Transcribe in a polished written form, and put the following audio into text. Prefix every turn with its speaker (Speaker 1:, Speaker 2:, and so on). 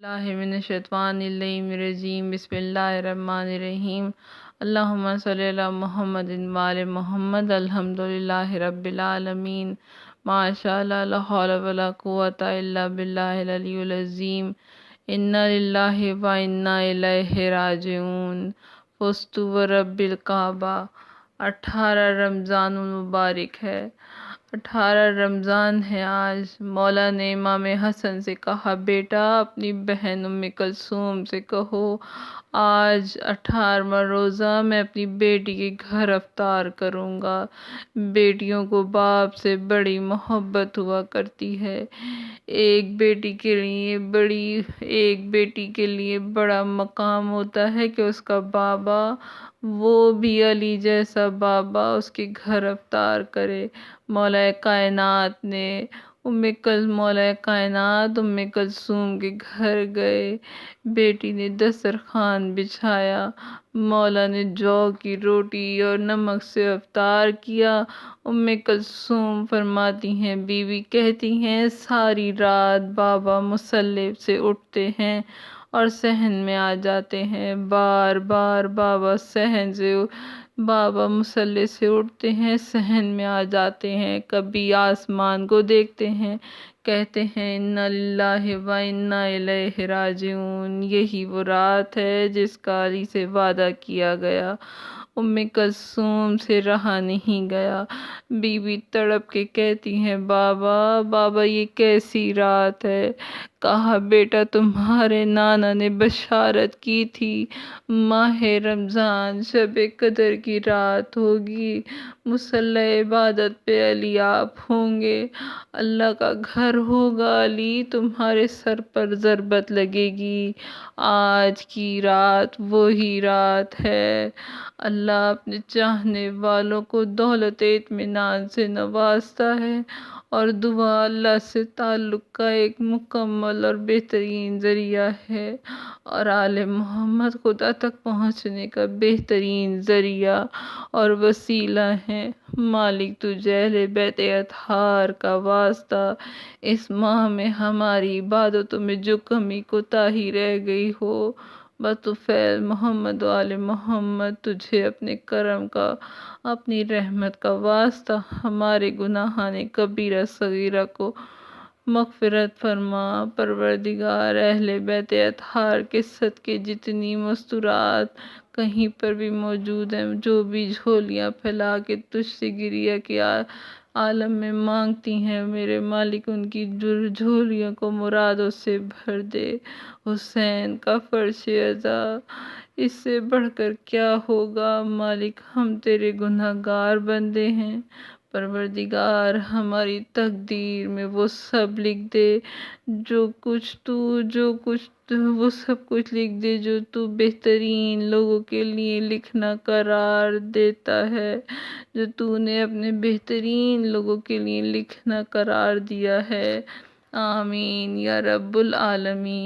Speaker 1: اللہ من الشیطان الرجیم بسم اللہ الرحمن الرحیم اللہم صلی علی محمد وآل محمد الحمدللہ رب العالمین ماشاء اللہ لا حول ولا قوة الا باللہ العلی العظیم انا للہ و انا الیہ راجعون فزت ورب الکعبہ 18 رمضان المبارک ہے۔ 18 رمضان ہے آج۔ مولا نے امام حسن سے کہا، بیٹا اپنی بہن ام کلثوم سے کہو آج 18واں روزہ میں اپنی بیٹی کے گھر افطار کروں گا۔ بیٹیوں کو باپ سے بڑی محبت ہوا کرتی ہے۔ ایک بیٹی کے لیے بڑا مقام ہوتا ہے کہ اس کا بابا، وہ بھی علی جیسا بابا، اس کے گھر افطار کرے۔ مولا کائنات ام کلثوم کے گھر گئے۔ بیٹی نے دسترخوان بچھایا، مولا نے جو کی روٹی اور نمک سے افطار کیا۔ ام کلثوم فرماتی ہیں، بیوی کہتی ہیں، ساری رات بابا مصلی سے اٹھتے ہیں اور صحن میں آ جاتے ہیں۔ بار بار بابا مصلی سے اٹھتے ہیں، صحن میں آ جاتے ہیں، کبھی آسمان کو دیکھتے ہیں، کہتے ہیں انا للہ و انا الیہ راجعون۔ یہی وہ رات ہے جس کا علی سے وعدہ کیا گیا۔ ام کلثوم سے رہا نہیں گیا۔ بی بی تڑپ کے کہتی ہیں، بابا یہ کیسی رات ہے؟ کہا، بیٹا تمہارے نانا نے بشارت کی تھی، ماہ رمضان شب قدر کی رات ہوگی، مصلی عبادت پہ علی آپ ہوں گے، اللہ کا گھر ہوگا، علی تمہارے سر پر ضربت لگے گی۔ آج کی رات وہی رات ہے۔ اللہ اپنے چاہنے والوں کو دولت اطمینان سے نوازتا ہے، اور دعا اللہ سے تعلق کا ایک مکمل اور بہترین ذریعہ ہے، اور آل محمد خدا تک پہنچنے کا بہترین ذریعہ اور وسیلہ ہے۔ مالک تجھے اہل بیت اطہار کا واسطہ، اس ماہ میں ہماری عبادتوں میں جو کمی کوتاہی رہ گئی ہو، بطفیل محمد و آل محمد تجھے اپنے کرم کا، اپنی رحمت کا واسطہ ہمارے گناہان کبیرہ صغیرہ کو مغفرت فرما۔ پروردگار، اہل بیت اطہار کے صدقے جتنی مستورات کہیں پر بھی موجود ہیں، جو بھی جھولیاں پھیلا کے تجھ سے گریہ کے عالم میں مانگتی ہیں، میرے مالک ان کی جھولیوں کو مرادوں سے بھر دے۔ حسین کا فرش عزا، اس سے بڑھ کر کیا ہوگا؟ مالک ہم تیرے گناہگار بندے ہیں، پروردگار ہماری تقدیر میں وہ سب لکھ دے وہ سب کچھ لکھ دے جو تو بہترین لوگوں کے لیے لکھنا قرار دیتا ہے، جو تو نے اپنے بہترین لوگوں کے لیے لکھنا قرار دیا ہے۔ آمین یا رب العالمین۔